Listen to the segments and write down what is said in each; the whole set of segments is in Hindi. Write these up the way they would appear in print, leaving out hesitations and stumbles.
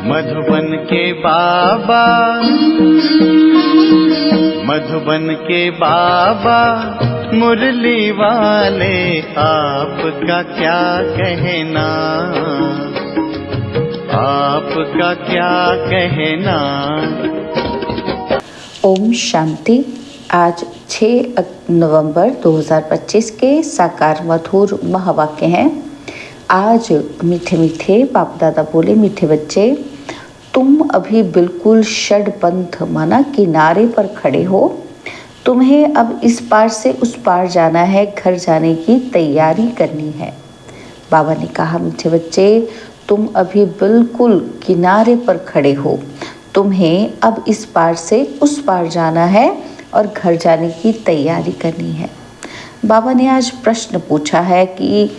मधुबन के बाबा, मधुबन के बाबा मुरली वाले, आपका क्या कहना, आपका क्या कहना। ओम शांति। आज 6 नवंबर 2025 के साकार मधुर महावाक्य हैं। आज मीठे मीठे बाप दादा बोले, मीठे बच्चे, तुम अभी बिल्कुल षडपंथ माना किनारे पर खड़े हो। तुम्हें अब इस पार से उस पार जाना है, घर जाने की तैयारी करनी है। बाबा ने कहा, मीठे बच्चे, तुम अभी बिल्कुल किनारे पर खड़े हो। तुम्हें अब इस पार से उस पार जाना है और घर जाने की तैयारी करनी है। बाबा ने आज प्रश्न पूछा है कि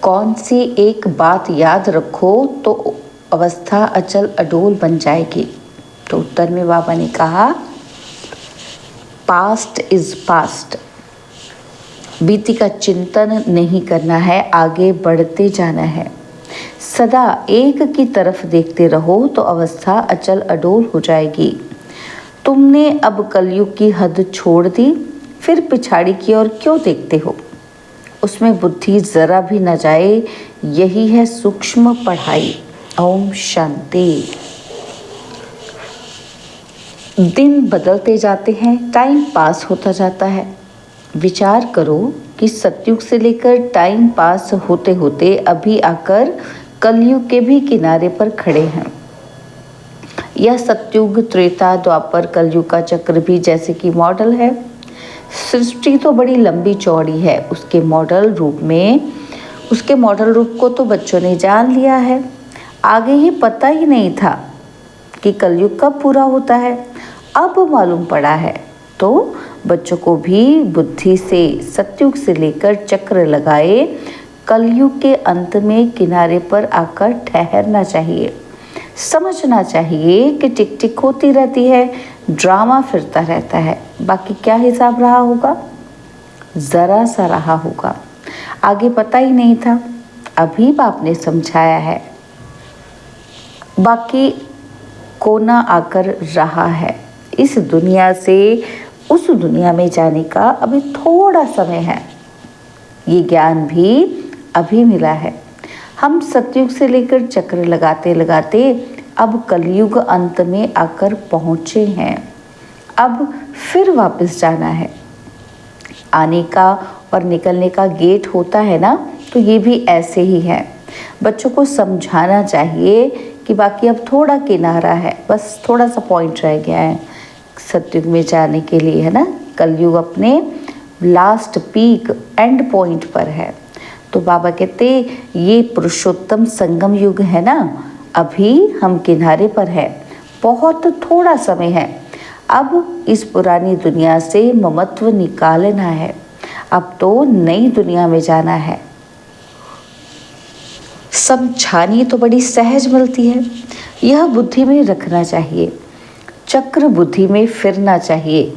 कौन सी एक बात याद रखो तो अवस्था अचल अडोल बन जाएगी। तो उत्तर में बाबा ने कहा, पास्ट इज पास्ट। बीती का चिंतन नहीं करना है, आगे बढ़ते जाना है। सदा एक की तरफ देखते रहो तो अवस्था अचल अडोल हो जाएगी। तुमने अब कलयुग की हद छोड़ दी, फिर पिछाड़ी की ओर क्यों देखते हो? उसमें बुद्धि जरा भी न जाए, यही है सूक्ष्म पढ़ाई। ओम शांति। दिन बदलते जाते हैं, टाइम पास होता जाता है। विचार करो कि सतयुग से लेकर टाइम पास होते होते अभी आकर कलयुग के भी किनारे पर खड़े हैं। यह सतयुग, त्रेता, द्वापर, कलयुग का चक्र भी जैसे कि मॉडल है। सृष्टि तो बड़ी लंबी चौड़ी है, उसके मॉडल रूप को तो बच्चों ने जान लिया है। आगे ये पता ही नहीं था कि कलयुग कब पूरा होता है, अब मालूम पड़ा है। तो बच्चों को भी बुद्धि से सतयुग से लेकर चक्र लगाए कलयुग के अंत में किनारे पर आकर ठहरना चाहिए। समझना चाहिए कि टिक टिक होती रहती है, ड्रामा फिरता रहता है। बाकी क्या हिसाब रहा होगा? जरा सा रहा होगा। आगे पता ही नहीं था, अभी बाप ने समझाया है। बाकी कोना आकर रहा है। इस दुनिया से उस दुनिया में जाने का अभी थोड़ा समय है। ये ज्ञान भी अभी मिला है। हम सतयुग से लेकर चक्र लगाते लगाते अब कलयुग अंत में आकर पहुँचे हैं। अब फिर वापस जाना है। आने का और निकलने का गेट होता है ना, तो ये भी ऐसे ही है। बच्चों को समझाना चाहिए कि बाकी अब थोड़ा किनारा है, बस थोड़ा सा पॉइंट रह गया है सतयुग में जाने के लिए, है ना। कलयुग अपने लास्ट पीक एंड पॉइंट पर है। तो बाबा कहते, ये पुरुषोत्तम संगम युग है ना, अभी हम किनारे पर है, बहुत थोड़ा समय है। अब इस पुरानी दुनिया से ममत्व निकालना है, अब तो नई दुनिया में जाना है। समझानी तो बड़ी सहज मिलती है, यह बुद्धि में रखना चाहिए। चक्र बुद्धि में फिरना चाहिए।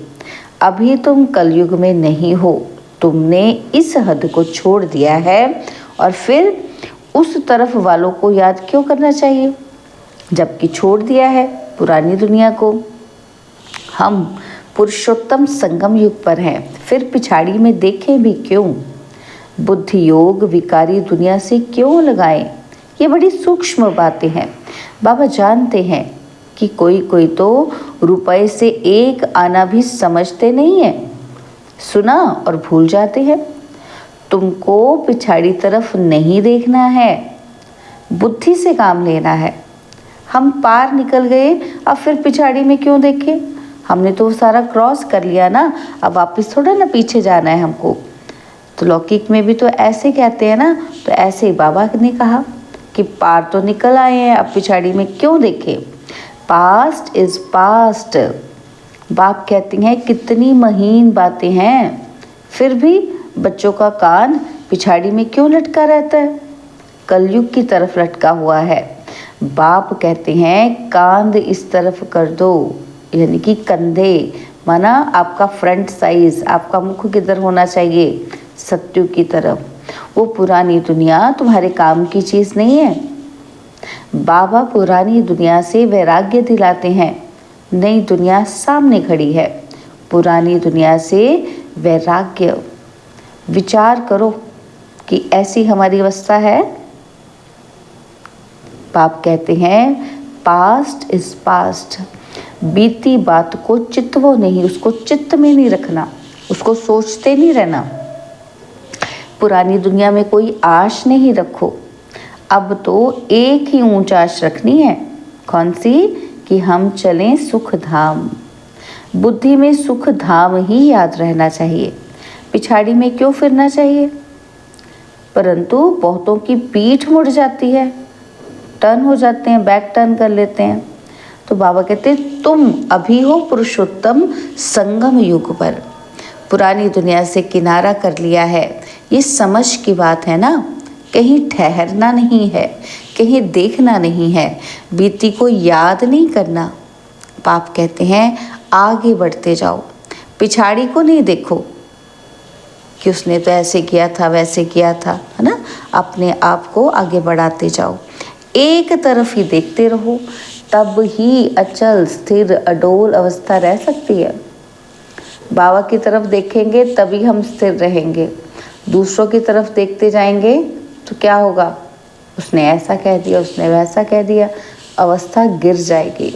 अभी तुम कलयुग में नहीं हो, तुमने इस हद को छोड़ दिया है और फिर उस तरफ वालों को याद क्यों करना चाहिए, जबकि छोड़ दिया है पुरानी दुनिया को। हम पुरुषोत्तम संगम युग पर हैं, फिर पिछाड़ी में देखें भी क्यों? बुद्धि योग विकारी दुनिया से क्यों लगाएं? ये बड़ी सूक्ष्म बातें हैं। बाबा जानते हैं कि कोई तो रुपए से एक आना भी समझते नहीं है, सुना और भूल जाते हैं। तुमको पिछाड़ी तरफ नहीं देखना है, बुद्धि से काम लेना है। हम पार निकल गए, अब फिर पिछाड़ी में क्यों देखें? हमने तो सारा क्रॉस कर लिया ना, अब वापस थोड़ा ना पीछे जाना है हमको। तो लौकिक में भी तो ऐसे कहते हैं ना, तो ऐसे ही बाबा ने कहा कि पार तो निकल आए हैं, अब पिछाड़ी में क्यों देखें? Past is past. बाप कहती हैं कितनी महीन बातें हैं, फिर भी बच्चों का कान पिछाड़ी में क्यों लटका रहता है? कलयुग की तरफ लटका हुआ है। बाप कहते हैं कांध इस तरफ कर दो, यानी कि कंधे, माना आपका फ्रंट साइज, आपका मुख किधर होना चाहिए? सत्युग की तरफ। वो पुरानी दुनिया तुम्हारे काम की चीज़ नहीं है। बाबा पुरानी दुनिया से वैराग्य दिलाते हैं। नई दुनिया सामने खड़ी है। पुरानी दुनिया से वैराग्य। विचार करो कि ऐसी हमारी अवस्था है। बाप कहते हैं पास्ट इज पास्ट। बीती बात को चितवो नहीं, उसको चित्त में नहीं रखना, उसको सोचते नहीं रहना। पुरानी दुनिया में कोई आश नहीं रखो। अब तो एक ही ऊंच आश रखनी है। कौन सी? कि हम चलें सुख धाम। बुद्धि में सुख धाम ही याद रहना चाहिए। पिछाड़ी में क्यों फिरना चाहिए? परंतु बहुतों की पीठ मुड़ जाती है, टर्न हो जाते हैं, बैक टर्न कर लेते हैं। तो बाबा कहते हैं तुम अभी हो पुरुषोत्तम संगम युग पर। पुरानी दुनिया से किनारा कर लिया है, ये समझ की बात है ना। कहीं ठहरना नहीं है, कहीं देखना नहीं है, बीती को याद नहीं करना। बाप कहते हैं आगे बढ़ते जाओ, पिछाड़ी को नहीं देखो कि उसने तो ऐसे किया था वैसे किया था, है ना। अपने आप को आगे बढ़ाते जाओ, एक तरफ ही देखते रहो, तब ही अचल स्थिर अडोल अवस्था रह सकती है। बाबा की तरफ देखेंगे तभी हम स्थिर रहेंगे। दूसरों की तरफ देखते जाएंगे तो क्या होगा? उसने ऐसा कह दिया, उसने वैसा कह दिया, अवस्था गिर जाएगी।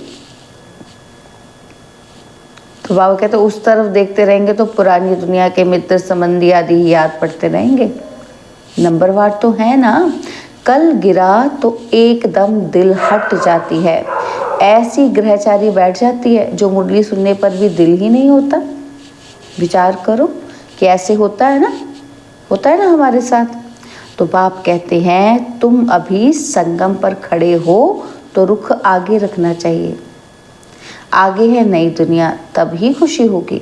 तो बाबा कहते उस तरफ देखते रहेंगे तो पुरानी दुनिया के मित्र संबंधी आदि ही याद पड़ते रहेंगे। नंबरवार तो है ना। कल गिरा तो एकदम दिल हट जाती है। ऐसी ग्रहचारी बैठ जाती है जो मुरली सुनने पर भी दिल ही नहीं होता। विचार करो कि ऐसे होता है ना हमारे साथ। तो बाप कहते हैं तुम अभी संगम पर खड़े हो तो रुख आगे रखना चाहिए। आगे है नई दुनिया, तभी खुशी होगी।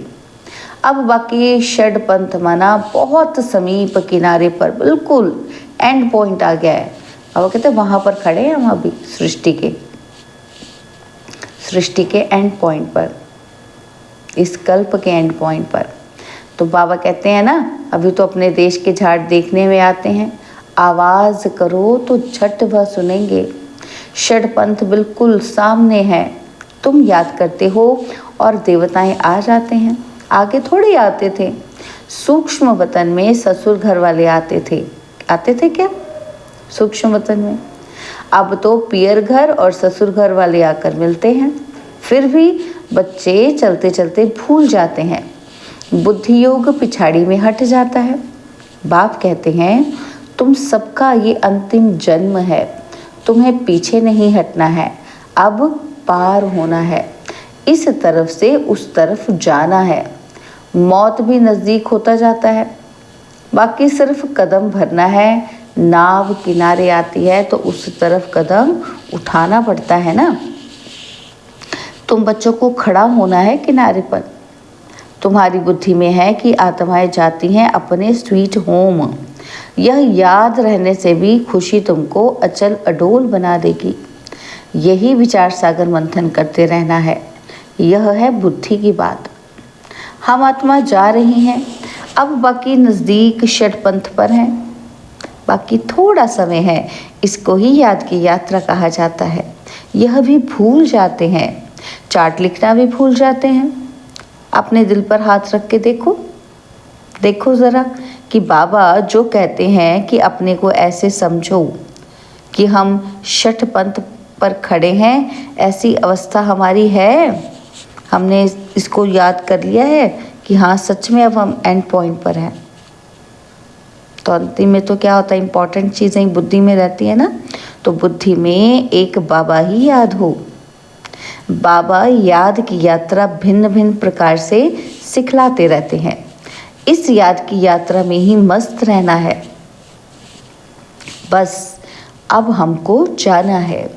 अब बाकी षड पंथ माना बहुत समीप किनारे पर, बिल्कुल एंड पॉइंट आ गया है। अब वो कहते हैं वहाँ पर खड़े हैं हम अभी, सृष्टि के एंड पॉइंट पर, इस कल्प के एंड पॉइंट पर। तो बाबा कहते हैं ना अभी तो अपने देश के झाड़ देखने में आते हैं, आवाज़ करो तो झट वह सुनेंगे। षडपंथ बिल्कुल सामने है, तुम याद करते हो और देवताएं आ जाते हैं। आगे थोड़े आते थे। सूक्ष्म वतन में ससुर घर वाले आते थे क्या सूक्ष्म वतन में? अब तो पियर घर और ससुर घर वाले आकर मिलते हैं। फिर भी बच्चे चलते चलते भूल जाते हैं। बुद्धि योग पिछाड़ी में हट जाता है। बाप कहते हैं तुम सबका ये अंतिम जन्म है, तुम्हें पीछे नहीं हटना है, अब पार होना है, इस तरफ से उस तरफ जाना है। मौत भी नज़दीक होता जाता है, बाकी सिर्फ कदम भरना है। नाव किनारे आती है तो उस तरफ कदम उठाना पड़ता है ना। तुम बच्चों को खड़ा होना है किनारे पर। तुम्हारी बुद्धि में है कि आत्माएं जाती हैं अपने स्वीट होम। यह याद रहने से भी खुशी तुमको अचल अडोल बना देगी। यही विचार सागर मंथन करते रहना है। यह है बुद्धि की बात। हम आत्मा जा रही हैं, अब बाकी नज़दीक षडपंथ पर हैं। बाकी थोड़ा समय है, इसको ही याद की यात्रा कहा जाता है। यह भी भूल जाते हैं, चार्ट लिखना भी भूल जाते हैं। अपने दिल पर हाथ रख के देखो ज़रा कि बाबा जो कहते हैं कि अपने को ऐसे समझो कि हम षटपंथ पर खड़े हैं, ऐसी अवस्था हमारी है। हमने इसको याद कर लिया है कि हाँ सच में अब हम एंड पॉइंट पर हैं। तो अंतिम में तो क्या होता है, इम्पॉर्टेंट चीज़ें बुद्धि में रहती है ना। तो बुद्धि में एक बाबा ही याद हो। बाबा याद की यात्रा भिन्न भिन्न प्रकार से सिखलाते रहते हैं। इस याद की यात्रा में ही मस्त रहना है। बस अब हमको जाना है।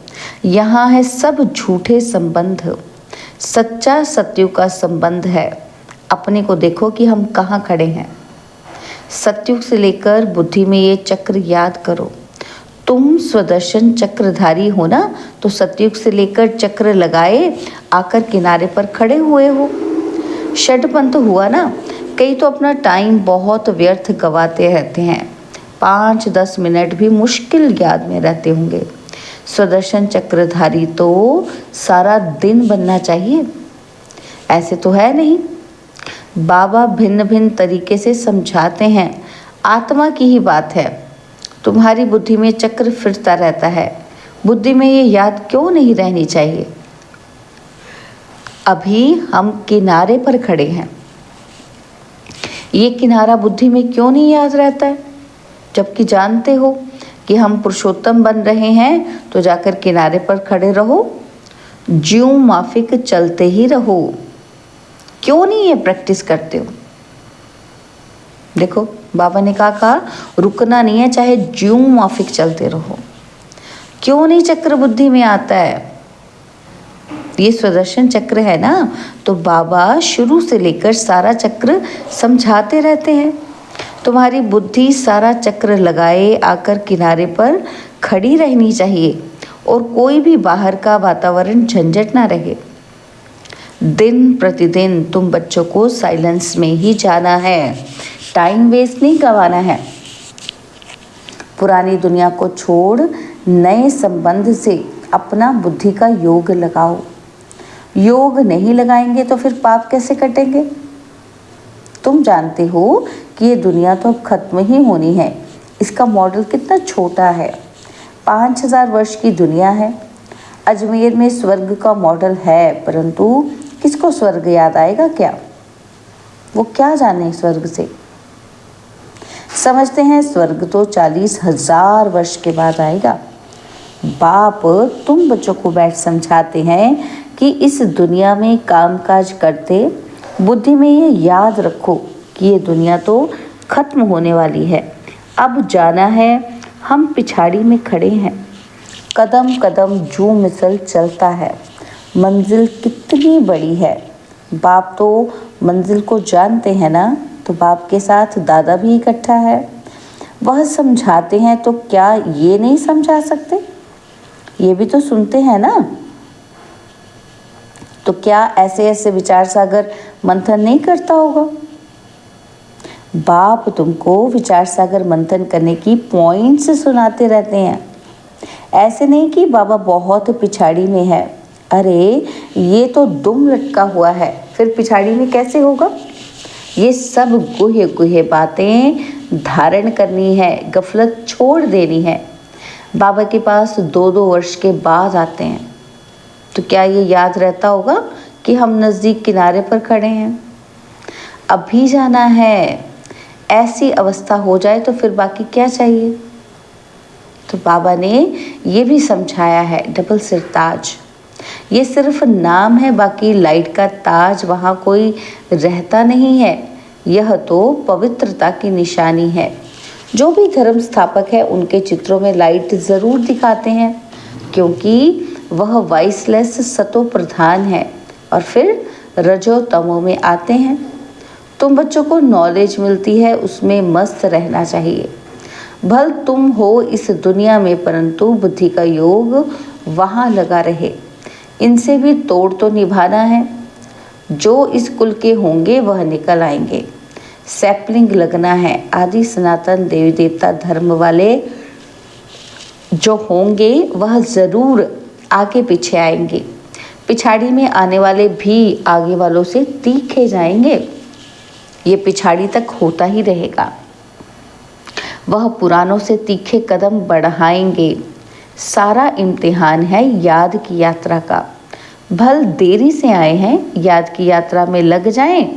यहाँ है सब झूठे संबंध, सच्चा सत्युग का संबंध है। अपने को देखो कि हम कहाँ खड़े हैं। सत्युग से लेकर बुद्धि में ये चक्र याद करो। तुम स्वदर्शन चक्रधारी हो ना, तो सत्युग से लेकर चक्र लगाए आकर किनारे पर खड़े हुए हो। षडपंथ हुआ ना, कई तो अपना टाइम बहुत व्यर्थ गवाते रहते हैं। 5-10 मिनट भी मुश्किल याद में रहते होंगे। सुदर्शन चक्रधारी तो सारा दिन बनना चाहिए, ऐसे तो है नहीं। बाबा भिन्न भिन्न तरीके से समझाते हैं, आत्मा की ही बात है। तुम्हारी बुद्धि में चक्र फिरता रहता है, बुद्धि में ये याद क्यों नहीं रहनी चाहिए। अभी हम किनारे पर खड़े हैं, ये किनारा बुद्धि में क्यों नहीं याद रहता है, जबकि जानते हो कि हम पुरुषोत्तम बन रहे हैं। तो जाकर किनारे पर खड़े रहो, ज्यों माफिक चलते ही रहो। क्यों नहीं ये प्रैक्टिस करते हो। देखो बाबा ने कहा रुकना नहीं है, चाहे ज्यों माफिक चलते रहो। क्यों नहीं चक्र बुद्धि में आता है। ये सुदर्शन चक्र है ना, तो बाबा शुरू से लेकर सारा चक्र समझाते रहते हैं। तुम्हारी बुद्धि सारा चक्र लगाए आकर किनारे पर खड़ी रहनी चाहिए और कोई भी बाहर का वातावरण झंझट ना रहे। दिन प्रतिदिन तुम बच्चों को साइलेंस में ही जाना है, टाइम वेस्ट नहीं करवाना है। पुरानी दुनिया को छोड़ नए संबंध से अपना बुद्धि का योग लगाओ। योग नहीं लगाएंगे तो फिर पाप कैसे कटेंगे। तुम जानते हो कि ये दुनिया तो अब खत्म ही होनी है। इसका मॉडल कितना छोटा है, 5000 वर्ष की दुनिया है। अजमेर में स्वर्ग का मॉडल है, परंतु किसको स्वर्ग याद आएगा क्या। वो क्या जाने स्वर्ग से। समझते हैं स्वर्ग तो 40,000 वर्ष के बाद आएगा। बाप तुम बच्चों को बैठ समझाते हैं कि इस दुनिया में कामकाज करते बुद्धि में ये याद रखो कि ये दुनिया तो खत्म होने वाली है, अब जाना है। हम पिछाड़ी में खड़े हैं, कदम कदम जू मिसल चलता है। मंजिल कितनी बड़ी है। बाप तो मंजिल को जानते हैं ना, तो बाप के साथ दादा भी इकट्ठा है। वह समझाते हैं तो क्या ये नहीं समझा सकते। ये भी तो सुनते हैं ना, तो क्या ऐसे ऐसे विचार सागर मंथन नहीं करता होगा। बाप तुमको विचार सागर मंथन करने की पॉइंट्स सुनाते रहते हैं। ऐसे नहीं कि बाबा बहुत पिछाड़ी में है। अरे ये तो दुम लटका हुआ है, फिर पिछाड़ी में कैसे होगा। ये सब गुहे गुहे बातें धारण करनी है, गफलत छोड़ देनी है। बाबा के पास 2-2 वर्ष के बाद आते हैं, तो क्या ये याद रहता होगा कि हम नज़दीक किनारे पर खड़े हैं। अभी जाना है। ऐसी अवस्था हो जाए तो फिर बाकी क्या चाहिए। तो बाबा ने ये भी समझाया है, डबल सिर ताज ये सिर्फ नाम है, बाकी लाइट का ताज वहाँ कोई रहता नहीं है। यह तो पवित्रता की निशानी है। जो भी धर्म स्थापक है उनके चित्रों में लाइट ज़रूर दिखाते हैं, क्योंकि वह वाइसलेस सतो प्रधान है और फिर रजो तमो में आते हैं। तुम बच्चों को नॉलेज मिलती है, उसमें मस्त रहना चाहिए। भल तुम हो इस दुनिया में, परंतु बुद्धि का योग वहाँ लगा रहे। इनसे भी तोड़ तो निभाना है। जो इस कुल के होंगे वह निकल आएंगे। सैपलिंग लगना है। आदि सनातन देवी देवता धर्म वाले जो होंगे वह ज़रूर आगे पीछे आएंगे। पिछाड़ी में आने वाले भी आगे वालों से तीखे जाएंगे। ये पिछाड़ी तक होता ही रहेगा। वह पुरानों से तीखे कदम बढ़ाएंगे। सारा इम्तिहान है याद की यात्रा का। भल देरी से आए हैं, याद की यात्रा में लग जाएं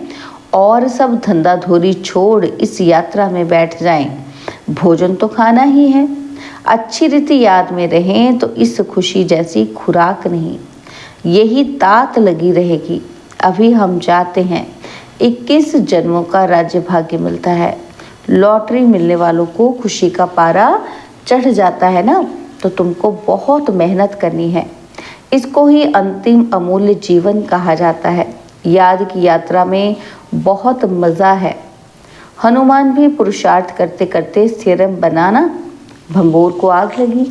और सब धंधाधोरी छोड़ इस यात्रा में बैठ जाएं। भोजन तो खाना ही है। अच्छी रीति याद में रहें तो इस खुशी जैसी खुराक नहीं, यही तात लगी रहेगी। अभी हम जाते हैं, 21 जन्मों का राज्य भाग्य मिलता है। लॉटरी मिलने वालों को खुशी का पारा चढ़ जाता है ना, तो तुमको बहुत मेहनत करनी है। इसको ही अंतिम अमूल्य जीवन कहा जाता है। याद की यात्रा में बहुत मज़ा है। हनुमान भी पुरुषार्थ करते करते स्थिरम बनाना, भंबोर को आग लगी,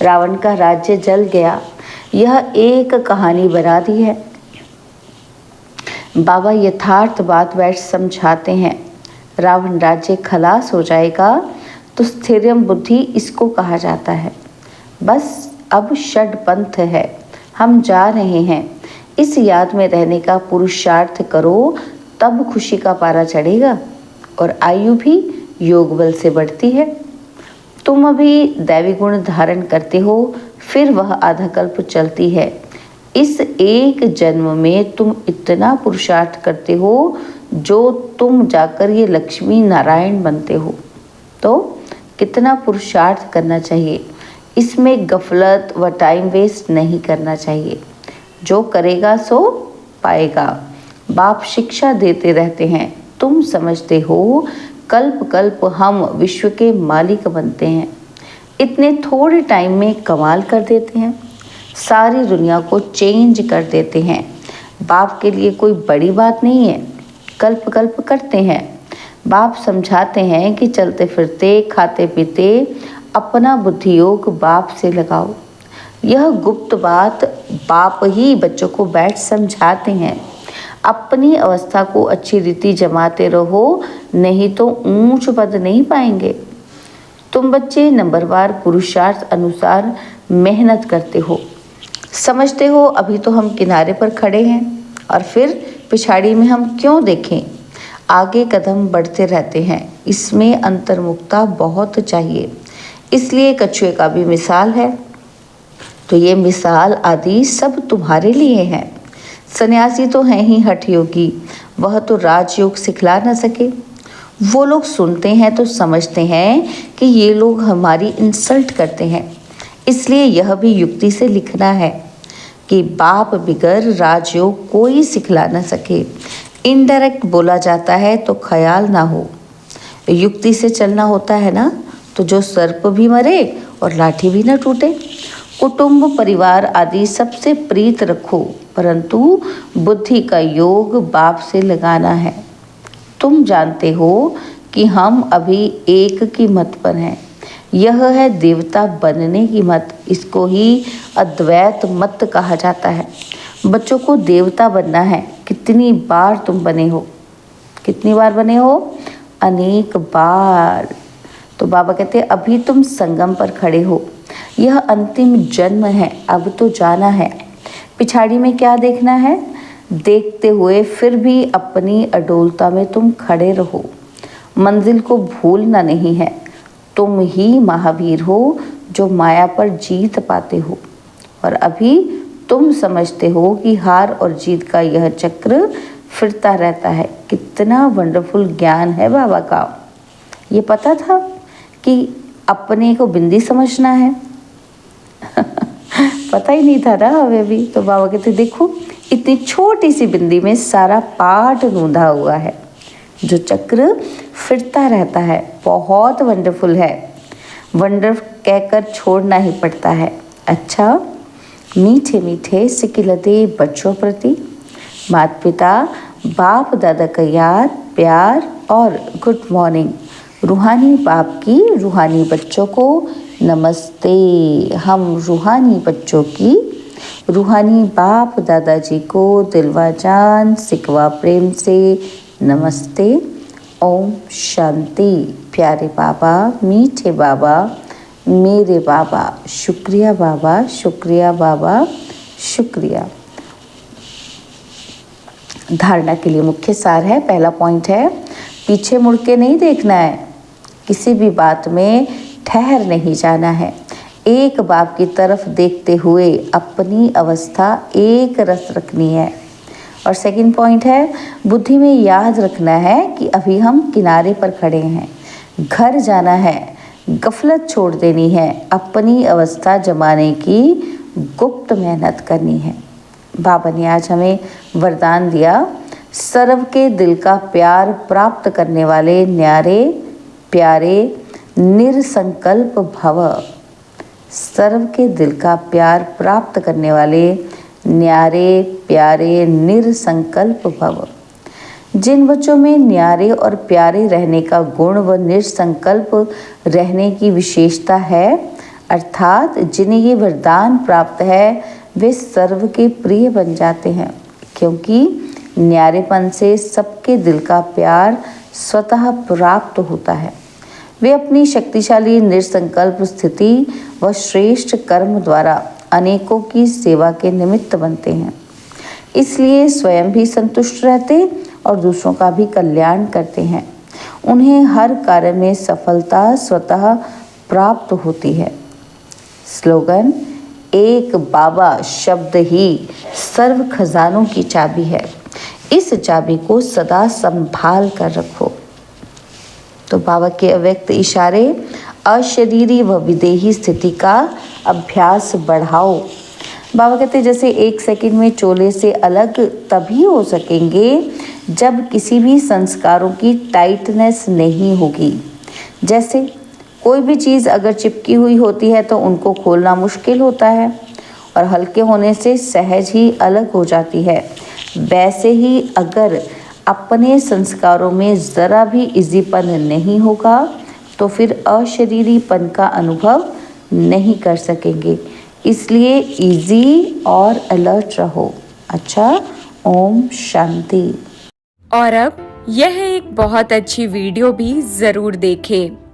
रावण का राज्य जल गया। यह एक कहानी बना दी है। बाबा यथार्थ बात बैठ समझाते हैं। रावण राज्य खलास हो जाएगा तो स्थिरम बुद्धि इसको कहा जाता है। बस अब षडपंथ है, हम जा रहे हैं। इस याद में रहने का पुरुषार्थ करो, तब खुशी का पारा चढ़ेगा और आयु भी योग बल से बढ़ती है। तुम अभी दैवी गुण धारण करते हो, फिर वह आधा कल्प चलती है। इस एक जन्म में तुम इतना पुरुषार्थ करते हो जो तुम जाकर ये लक्ष्मी नारायण बनते हो। तो कितना पुरुषार्थ करना चाहिए, इसमें गफलत व टाइम वेस्ट नहीं करना चाहिए। जो करेगा सो पाएगा। बाप शिक्षा देते रहते हैं, तुम समझते हो कल्प कल्प हम विश्व के मालिक बनते हैं। इतने थोड़े टाइम में कमाल कर देते हैं, सारी दुनिया को चेंज कर देते हैं। बाप के लिए कोई बड़ी बात नहीं है, कल्प कल्प करते हैं। बाप समझाते हैं कि चलते फिरते खाते पीते अपना बुद्धि योग बाप से लगाओ। यह गुप्त बात बाप ही बच्चों को बैठ समझाते हैं। अपनी अवस्था को अच्छी रीति जमाते रहो, नहीं तो ऊंच पद नहीं पाएंगे। तुम बच्चे नंबरवार पुरुषार्थ अनुसार मेहनत करते हो। समझते हो अभी तो हम किनारे पर खड़े हैं और फिर पिछाड़ी में हम क्यों देखें। आगे कदम बढ़ते रहते हैं, इसमें अंतर्मुखता बहुत चाहिए। इसलिए कछुए का भी मिसाल है। तो ये मिसाल आदि सब तुम्हारे लिए हैं। सन्यासी तो हैं ही हठ योगी, वह तो राजयोग सिखला न सके। वो लोग सुनते हैं तो समझते हैं कि ये लोग हमारी इंसल्ट करते हैं। इसलिए यह भी युक्ति से लिखना है कि बाप बिगर राजयोग कोई सिखला न सके। इनडायरेक्ट बोला जाता है तो ख्याल ना हो। युक्ति से चलना होता है ना, तो जो सर्प भी मरे और लाठी भी न टूटे। कुटुंब परिवार आदि सबसे प्रीत रखो, परंतु बुद्धि का योग बाप से लगाना है। तुम जानते हो कि हम अभी एक की मत पर हैं। यह है देवता बनने की मत, इसको ही अद्वैत मत कहा जाता है। बच्चों को देवता बनना है। कितनी बार तुम बने हो, कितनी बार बने हो? अनेक बार। तो बाबा कहते हैं अभी तुम संगम पर खड़े हो, यह अंतिम जन्म है, अब तो जाना है। पिछाड़ी में क्या देखना है? देखते हुए फिर भी अपनी अडोलता में तुम खड़े रहो। मंजिल को भूलना नहीं है। तुम ही महावीर हो जो माया पर जीत पाते हो। और अभी तुम समझते हो कि हार और जीत का यह चक्र फिरता रहता है। कितना वंडरफुल ज्ञान है बाबा का। ये पता था कि अपने को बिंदी समझना है? पता ही नहीं था ना हमें भी। तो बाबा कहते देखो इतनी छोटी सी बिंदी में सारा पाठ गूंधा हुआ है। जो चक्र फिरता रहता है, बहुत वंडरफुल है। वंडर कहकर छोड़ना ही पड़ता है। अच्छा, मीठे मीठे सिकिलते बच्चों प्रति माता पिता बाप दादा का याद, प्यार और गुड मॉर्निंग। रूहानी बाप की रूहानी बच्चों को नमस्ते। हम रूहानी बच्चों की रूहानी बाप दादाजी को दिलवा जान सिकवा प्रेम से नमस्ते। ओम शांति। प्यारे बाबा, मीठे बाबा, मेरे बाबा, शुक्रिया बाबा, शुक्रिया बाबा, शुक्रिया। धारणा के लिए मुख्य सार है। पहला पॉइंट है पीछे मुड़ के नहीं देखना है, किसी भी बात में ठहर नहीं जाना है। एक बाप की तरफ देखते हुए अपनी अवस्था एक रस रखनी है। और सेकंड पॉइंट है बुद्धि में याद रखना है कि अभी हम किनारे पर खड़े हैं, घर जाना है, गफलत छोड़ देनी है, अपनी अवस्था जमाने की गुप्त मेहनत करनी है। बाबा ने आज हमें वरदान दिया, सर्व के दिल का प्यार प्राप्त करने वाले न्यारे प्यारे निरसंकल्प भव। सर्व के दिल का प्यार प्राप्त करने वाले न्यारे प्यारे निरसंकल्प भव। जिन बच्चों में न्यारे और प्यारे रहने का गुण व निरसंकल्प रहने की विशेषता है, अर्थात जिन्हें ये वरदान प्राप्त है, वे सर्व के प्रिय बन जाते हैं, क्योंकि न्यारेपन से सबके दिल का प्यार स्वतः प्राप्त होता है। वे अपनी शक्तिशाली निसंकल्प स्थिति व श्रेष्ठ कर्म द्वारा अनेकों की सेवा के निमित्त बनते हैं। इसलिए स्वयं भी संतुष्ट रहते और दूसरों का भी कल्याण करते हैं। उन्हें हर कार्य में सफलता स्वतः प्राप्त होती है। स्लोगन: एक बाबा शब्द ही सर्व खजानों की चाबी है। इस चाबी को सदा संभाल कर रखो। तो बाबा के अव्यक्त इशारे, अशरीरी व विदेही स्थिति का अभ्यास बढ़ाओ। बाबा कहते हैं जैसे 1 सेकंड में चोले से अलग तभी हो सकेंगे जब किसी भी संस्कारों की टाइटनेस नहीं होगी। जैसे कोई भी चीज़ अगर चिपकी हुई होती है तो उनको खोलना मुश्किल होता है और हल्के होने से सहज ही अलग हो जाती है। वैसे ही अगर अपने संस्कारों में ज़रा भी इजीपन नहीं होगा तो फिर अशरीरीपन का अनुभव नहीं कर सकेंगे। इसलिए इजी और अलर्ट रहो। अच्छा, ओम शांति। और अब यह एक बहुत अच्छी वीडियो भी ज़रूर देखें।